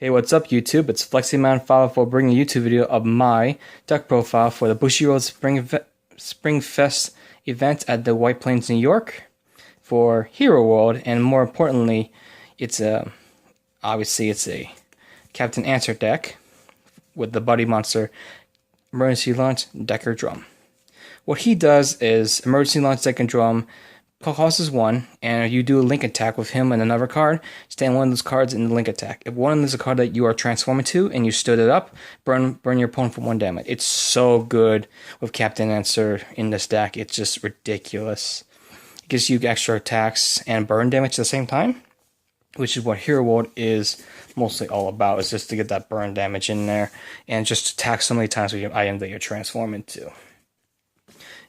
Hey, what's up YouTube? It's FlexiMan504 bringing a YouTube video of my deck profile for the Bushiroads springfest event at the White Plains, New York for Hero World, and more importantly, it's a Captain Answer deck with the Buddy Monster Emergency Launch Decker Drum. What he does is Emergency Launch Decker Drum costs 1, and you do a link attack with him and another card. Stand one of those cards in the link attack. If one of them is a card that you are transforming to and you stood it up, burn your opponent for 1 damage. It's so good with Captain Answer in this deck. It's just ridiculous. It gives you extra attacks and burn damage at the same time, which is what Hero World is mostly all about. Is just to get that burn damage in there and just attack so many times with your item that you're transforming to.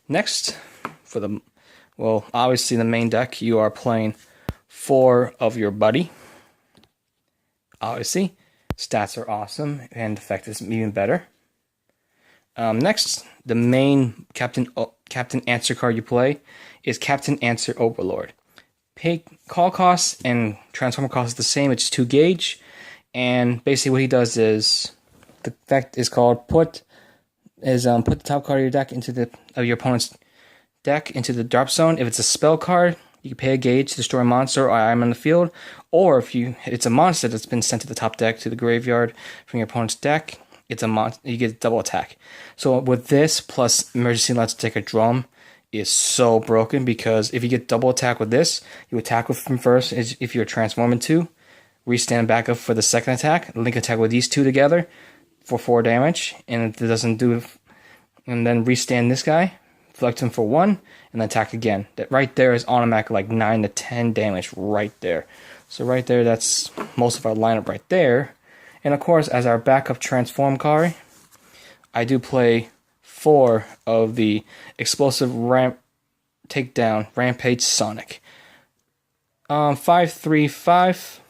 Next, for the obviously the main deck, you are playing 4 of your Buddy. Obviously, stats are awesome, and effect is even better. Next, the main Captain Answer card you play is Captain Answer Overlord. Call cost and transformer cost is the same. It's 2 gauge, and basically what he does is the effect is called put the top card of your deck into your opponent's deck into the drop zone. If it's a spell card, you can pay a gauge to destroy a monster or item on the field, or if it's a monster that's been sent to the top deck to the graveyard from your opponent's deck, it's a monster, you get double attack. So with this plus Emergency Launch Decker Drum is so broken, because if you get double attack with this, you attack with him first if you're transforming to, restand back up for the second attack, link attack with these 2 together for 4 damage, and if it doesn't do, and then restand this guy, select him for 1, and then attack again. That right there is automatic, like 9 to 10 damage right there. So right there, that's most of our lineup right there. And of course, as our backup transform card, I do play 4 of the Explosive Takedown Rampage Sonic. 5/3/5,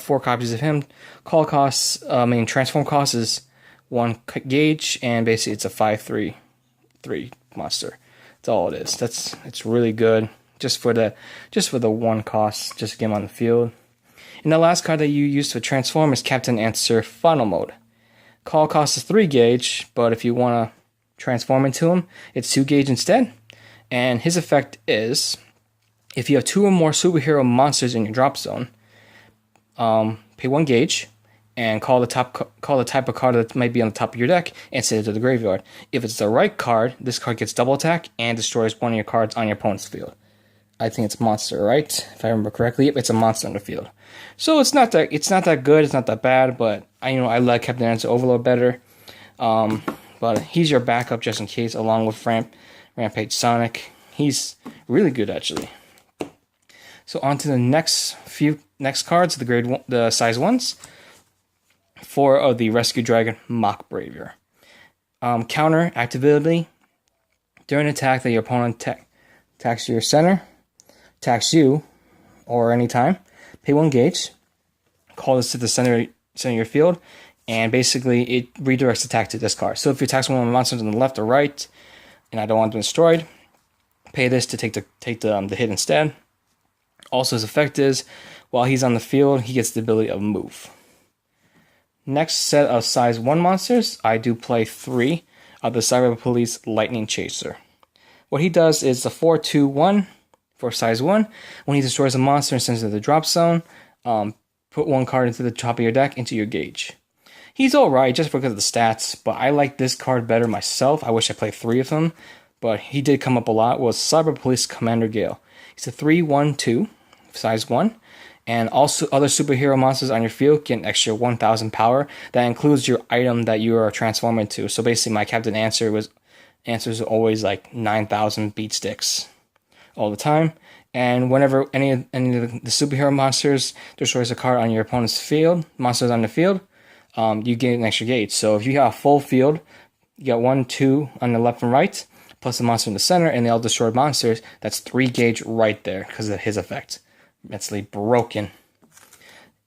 4 copies of him. Call costs, transform cost is 1 gauge, and basically it's a 5/3/3 monster. That's all it is. It's really good. Just for the 1 cost, just to get him on the field. And the last card that you use to transform is Captain Answer Final Mode. Call cost is 3 gauge, but if you want to transform into him, it's 2 gauge instead. And his effect is, if you have 2 or more superhero monsters in your drop zone, pay 1 gauge and call the type of card that might be on the top of your deck and send it to the graveyard. If it's the right card, this card gets double attack and destroys one of your cards on your opponent's field. I think it's monster, right? If I remember correctly, it's a monster on the field. So it's not that good, it's not that bad, but I like Captain Answer Overlord better. But he's your backup just in case, along with Rampage Sonic. He's really good actually. So on to the next cards, the size 1s. 4 of the Rescue Dragon Mock Bravier. Counter activity. During attack that your opponent attacks your center, attacks you, or anytime, pay 1 gauge, call this to the center of your field, and basically it redirects attack to this card. So if you attack one of the monsters on the left or right, and I don't want them destroyed, pay this to take the hit instead. Also, his effect is, while he's on the field, he gets the ability of move. Next set of size 1 monsters, I do play 3 of the Cyber Police Lightning Chaser. What he does is the 4/2/1 for size 1. When he destroys a monster and sends it to the drop zone, put 1 card into the top of your deck into your gauge. He's alright just because of the stats, but I like this card better myself. I wish I played 3 of them, but he did come up a lot. Was Cyber Police Commander Gale. He's a 3/1/2, size 1. And also other superhero monsters on your field get an extra 1,000 power. That includes your item that you are transforming to. So basically my Captain Answers are always like 9,000 beat sticks all the time. And whenever any of the superhero monsters destroys a card on your opponent's field, monsters on the field, you get an extra gauge. So if you have a full field, you got 1, 2 on the left and right, plus a monster in the center, and they all destroy monsters, that's 3 gauge right there because of his effect. Immensely broken.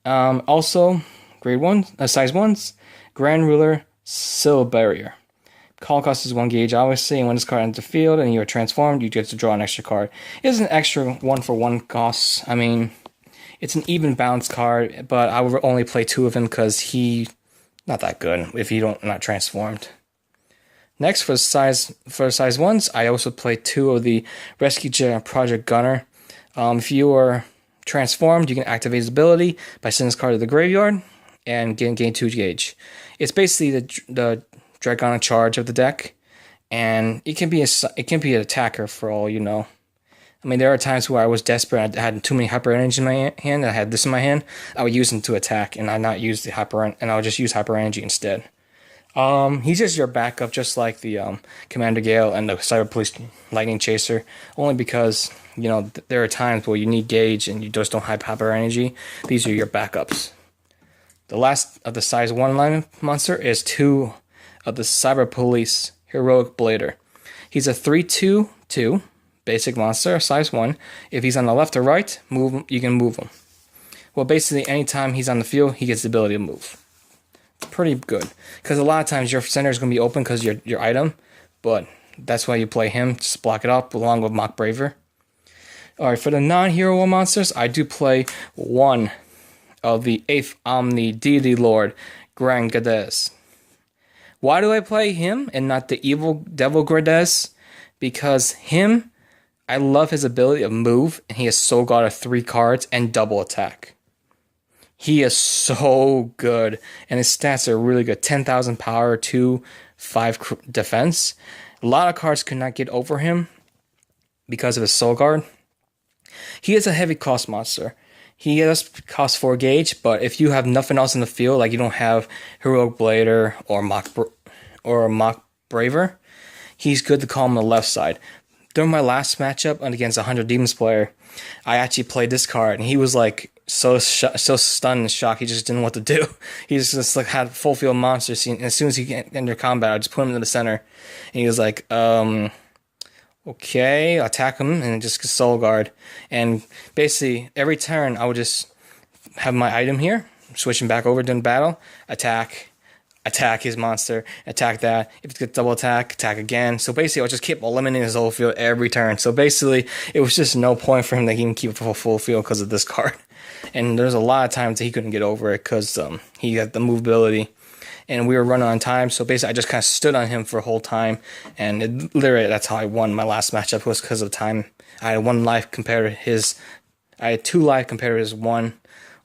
Also, size 1s, Grand Ruler Seal Barrier. Call cost is 1 gauge, obviously, and when this card enters the field and you're transformed, you get to draw an extra card. It is an extra 1-for-1 cost. It's an even balance card, but I would only play 2 of him because he not that good if you don't not transformed. Next, for size 1s, I also play 2 of the Rescue Jet Project Gunner. If you are transformed, you can activate his ability by sending this card to the graveyard and gain 2 gauge. It's basically the Dragonic charge of the deck, and it can be an attacker for all you know. I mean, there are times where I was desperate. I had too many hyper energy in my hand. I had this in my hand. I would use them to attack, and I not use the and I would just use hyper energy instead. He's just your backup, just like the Commander Gale and the Cyber Police Lightning Chaser. Only because there are times where you need gauge and you just don't have hyper energy. These are your backups. The last of the size 1 line monster is 2 of the Cyber Police Heroic Blader. He's a 3/2/2. Basic monster, size 1. If he's on the left or right, you can move him. Well, basically, anytime he's on the field, he gets the ability to move. It's pretty good. Because a lot of times your center is going to be open because your item, but that's why you play him. Just block it up along with Mock Braver. Alright, for the non-hero monsters, I do play 1 of the 8th Omni Deity Lord, Gran Gades. Why do I play him and not the evil Devil Gades? Because him, I love his ability to move, and he has Soul God of 3 cards and double attack. He is so good, and his stats are really good. 10,000 power, 5 defense. A lot of cards could not get over him because of his Soul Guard. He is a heavy cost monster. He does cost 4 gauge, but if you have nothing else in the field, like you don't have Heroic Blader or Mock Braver, he's good to call him on the left side. During my last matchup against a 100 Demons player, I actually played this card, and he was like so stunned and shocked, he just didn't know what to do. He just like had full field monsters, and as soon as he get into combat, I just put him in the center, and he was like, okay, attack him, and just Soul Guard. And basically, every turn, I would just have my item here, switching back over during battle, attack his monster, attack that. If it gets double attack again. So basically, I'll just keep eliminating his whole field every turn. So basically, it was just no point for him to even keep a full field because of this card. And there's a lot of times that he couldn't get over it because he had the movability. And we were running on time, so basically I just kind of stood on him for a whole time. And literally, that's how I won my last matchup, was because of time. I had 1 life compared to his... I had 2 life compared to his 1,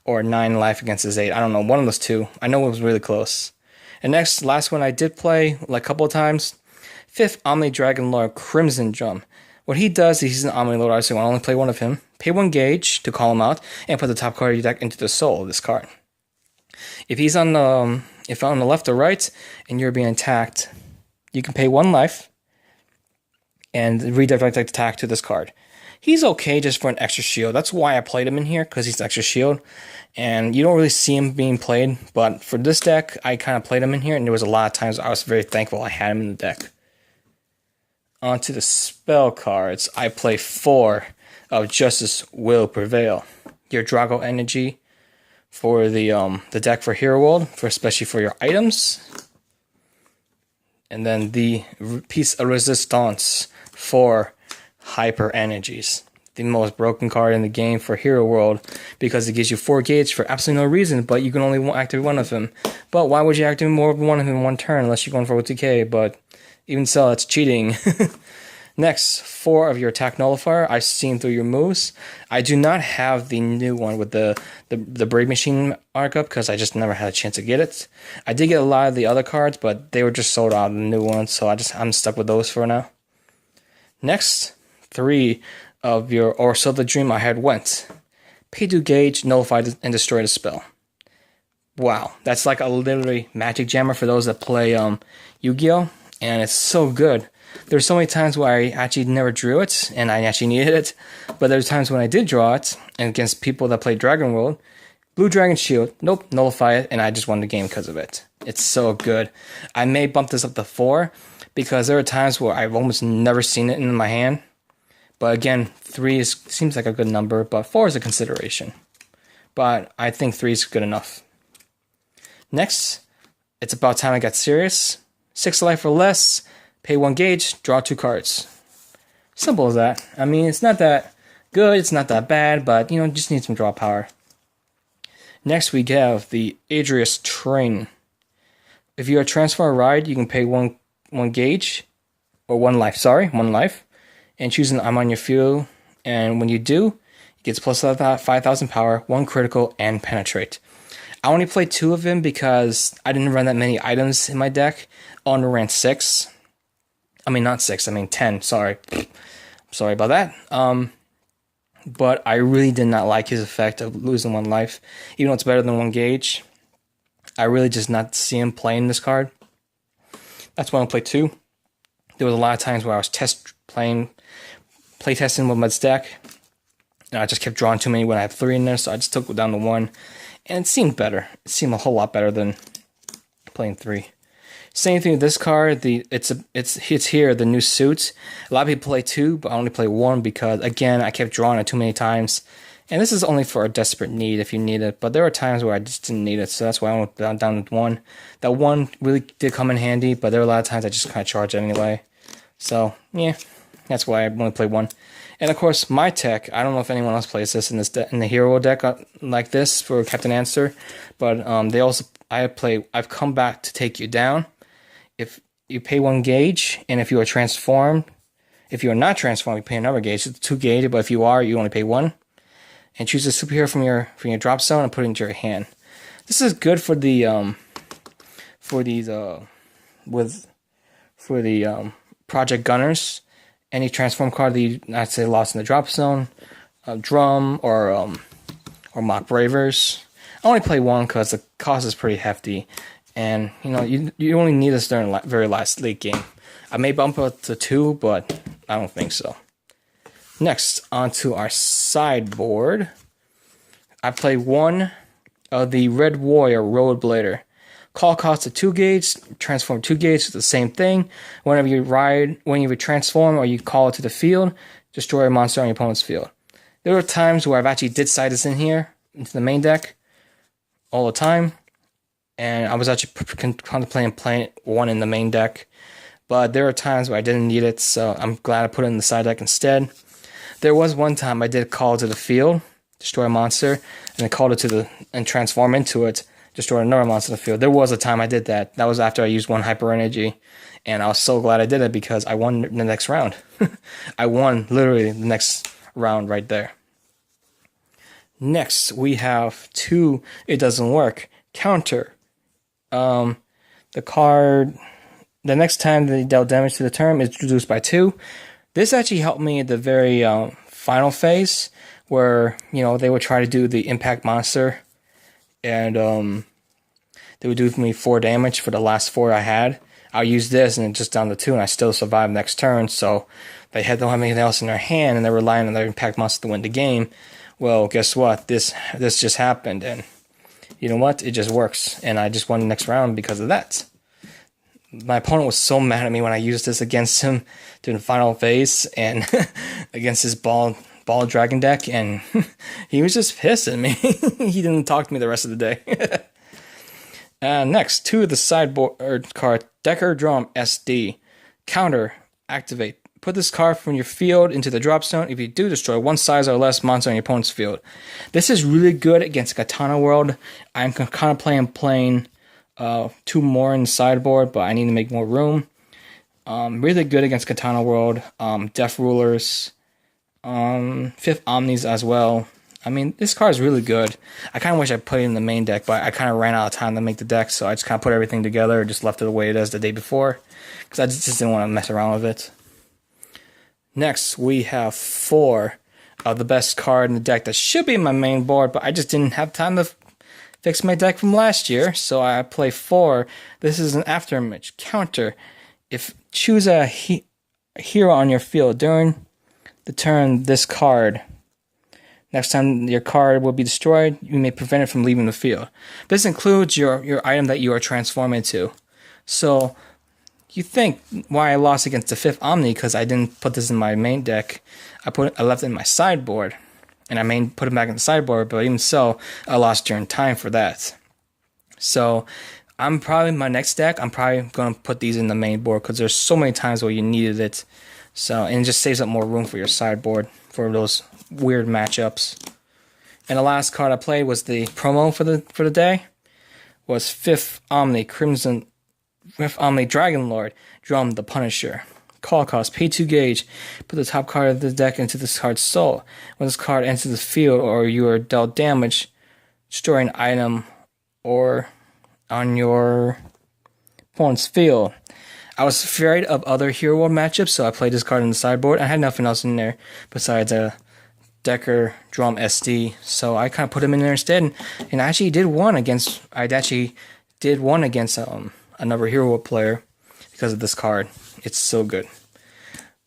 or 9 life against his 8. I don't know, one of those 2. I know it was really close. And last one I did play like a couple of times, 5th Omni Dragon Lord Crimson Drum. What he does is he's an Omni Lord, obviously I only play 1 of him, pay 1 gauge to call him out, and put the top card of your deck into the soul of this card. If he's on the left or right and you're being attacked, you can pay 1 life and redirect attack to this card. He's okay just for an extra shield. That's why I played him in here, because he's extra shield. And you don't really see him being played, but for this deck, I kind of played him in here, and there was a lot of times I was very thankful I had him in the deck. On to the spell cards. I play 4 of Justice Will Prevail. Your Drago energy for the deck for Hero World, especially for your items. And then the Piece of Resistance for Hyper Energies. The most broken card in the game for Hero World, because it gives you 4 gauge for absolutely no reason, but you can only activate 1 of them. But why would you activate more than 1 of them in 1 turn unless you're going for OTK? But even so, that's cheating. Next, 4 of your attack nullifier. I've seen through your moves. I do not have the new one with the Brave Machine markup because I just never had a chance to get it. I did get a lot of the other cards, but they were just sold out of the new ones, so I'm stuck with those for now. Next, 3 of your Or So the Dream I Had Went. Pay 2 gauge, nullify and destroy the spell. Wow, that's like a literally magic jammer for those that play Yu-Gi-Oh! And it's so good. There's so many times where I actually never drew it, and I actually needed it. But there's times when I did draw it, and against people that play Dragon World, Blue Dragon Shield, nope, nullify it, and I just won the game because of it. It's so good. I may bump this up to 4, because there are times where I've almost never seen it in my hand. But again, 3 seems like a good number, but 4 is a consideration. But I think 3 is good enough. Next, It's About Time I Got Serious. 6 life or less, pay 1 gauge, draw 2 cards. Simple as that. I mean, it's not that good, it's not that bad, but, just need some draw power. Next, we have the Adrius Train. If you're a Transformer ride, you can pay one gauge, or 1 life, sorry, 1 life, and choose an I'm on your field. And when you do, it gets plus 5,000 power, 1 critical, and penetrate. I only played 2 of him because I didn't run that many items in my deck. I only ran 6. I mean, not 6, I mean 10, sorry. Sorry about that. But I really did not like his effect of losing 1 life. Even though it's better than 1 gauge, I really just not see him playing this card. That's why I played 2. There was a lot of times where I was playtesting with my deck, and I just kept drawing too many when I had 3 in there, so I just took it down to 1, and it seemed better. It seemed a whole lot better than playing 3. Same thing with this card. It's here, the new suit. A lot of people play 2, but I only play 1 because, again, I kept drawing it too many times. And this is only for a desperate need if you need it. But there were times where I just didn't need it, so that's why I went down to 1. That 1 really did come in handy, but there were a lot of times I just kind of charged it anyway. So, yeah, that's why I only play 1. And of course, my tech, I don't know if anyone else plays this in the hero deck like this for Captain Answer, but I've come back to take you down. If you pay 1 gauge, and if you are transformed, if you are not transformed, you pay another gauge. It's 2 gauge, but if you are, you only pay 1. And choose a superhero from your drop zone and put it into your hand. This is good for the Project Gunners. Any transform card that you lost in the drop zone, Drum or Mock Bravers. I only play 1 because the cost is pretty hefty. And, you only need this during the very last late game. I may bump it to 2, but I don't think so. Next, onto our sideboard. I play 1 of the Red Warrior Road Blader. Call cost of 2 gauge, transform 2 gauge, it's the same thing. Whenever you transform or you call it to the field, destroy a monster on your opponent's field. There were times where I've actually did side this in here, into the main deck, all the time. And I was actually contemplating playing 1 in the main deck. But there were times where I didn't need it, so I'm glad I put it in the side deck instead. There was one time I did call to the field, destroy a monster, and then called it and transform into it, destroy another monster in the field. There was a time I did that. That was after I used 1 hyper energy. And I was so glad I did it because I won the next round. I won literally the next round right there. Next, we have 2 It Doesn't Work. Counter. The card, the next time they dealt damage to the turn is reduced by 2. This actually helped me at the very final phase where, they would try to do the impact monster and they would do me 4 damage for the last 4 I had. I'll use this and it's just down to 2 and I still survive next turn, so they don't have anything else in their hand and they're relying on their impact monster to win the game. Well, guess what? This just happened, and you know what? It just works, and I just won the next round because of that. My opponent was so mad at me when I used this against him during the final phase and against his ball dragon deck, and he was just pissed at me. He didn't talk to me the rest of the day. Next, 2 of the sideboard card, Decker Drum SD. Counter, activate. Put this card from your field into the drop zone. If you do, destroy 1 size or less monster on your opponent's field. This is really good against Katana World. I'm kind of playing 2 more in the sideboard, but I need to make more room. Really good against Katana World, Death Rulers, 5th Omnis as well. I mean, this card is really good. I kind of wish I put it in the main deck, but I kind of ran out of time to make the deck, so I just kind of put everything together, just left it the way it is the day before, because I just didn't want to mess around with it. Next, we have 4 of the best card in the deck that should be in my main board, but I just didn't have time to fix my deck from last year, so I play 4. This is an afterimage. Counter. If choose a hero on your field during the turn, this card. Next time your card will be destroyed, you may prevent it from leaving the field. This includes your item that you are transformed into. So you think why I lost against the 5th Omni, because I didn't put this in my main deck. I left it in my sideboard, and I put it back in the sideboard, but even so, I lost during time for that. So I'm probably, my next deck, I'm probably going to put these in the main board, because there's so many times where you needed it. So, and it just saves up more room for your sideboard for those weird matchups. And the last card I played was the promo for the day. Was 5th Omni Dragon Lord, Drum the Punisher. Call cost, pay 2 gauge. Put the top card of the deck into this card's soul. When this card enters the field or you are dealt damage, destroy an item or on your opponent's field. I was afraid of other Hero World matchups, so I played this card in the sideboard. I had nothing else in there besides a Decker Drum SD, so I kind of put him in there instead, and I actually did one against another Hero World player because of this card. It's so good.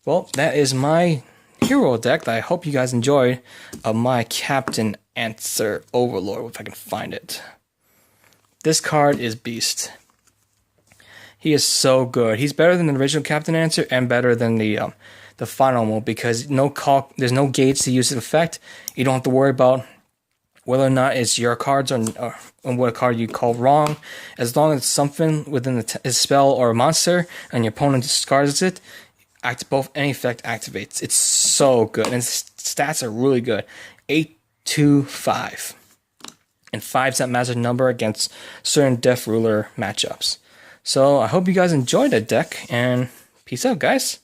Well, that is my Hero deck that I hope you guys enjoyed of my Captain Answer Overlord, if I can find it. This card is beast. He is so good. He's better than the original Captain Answer and better than the final mode because there's no gates to use the effect. You don't have to worry about whether or not it's your cards or what card you call wrong. As long as it's something within a spell or a monster and your opponent discards it, any effect activates. It's so good. And its stats are really good. 8, 2, 5. And 5's that magic number against certain Death Ruler matchups. So I hope you guys enjoyed that deck, and peace out, guys.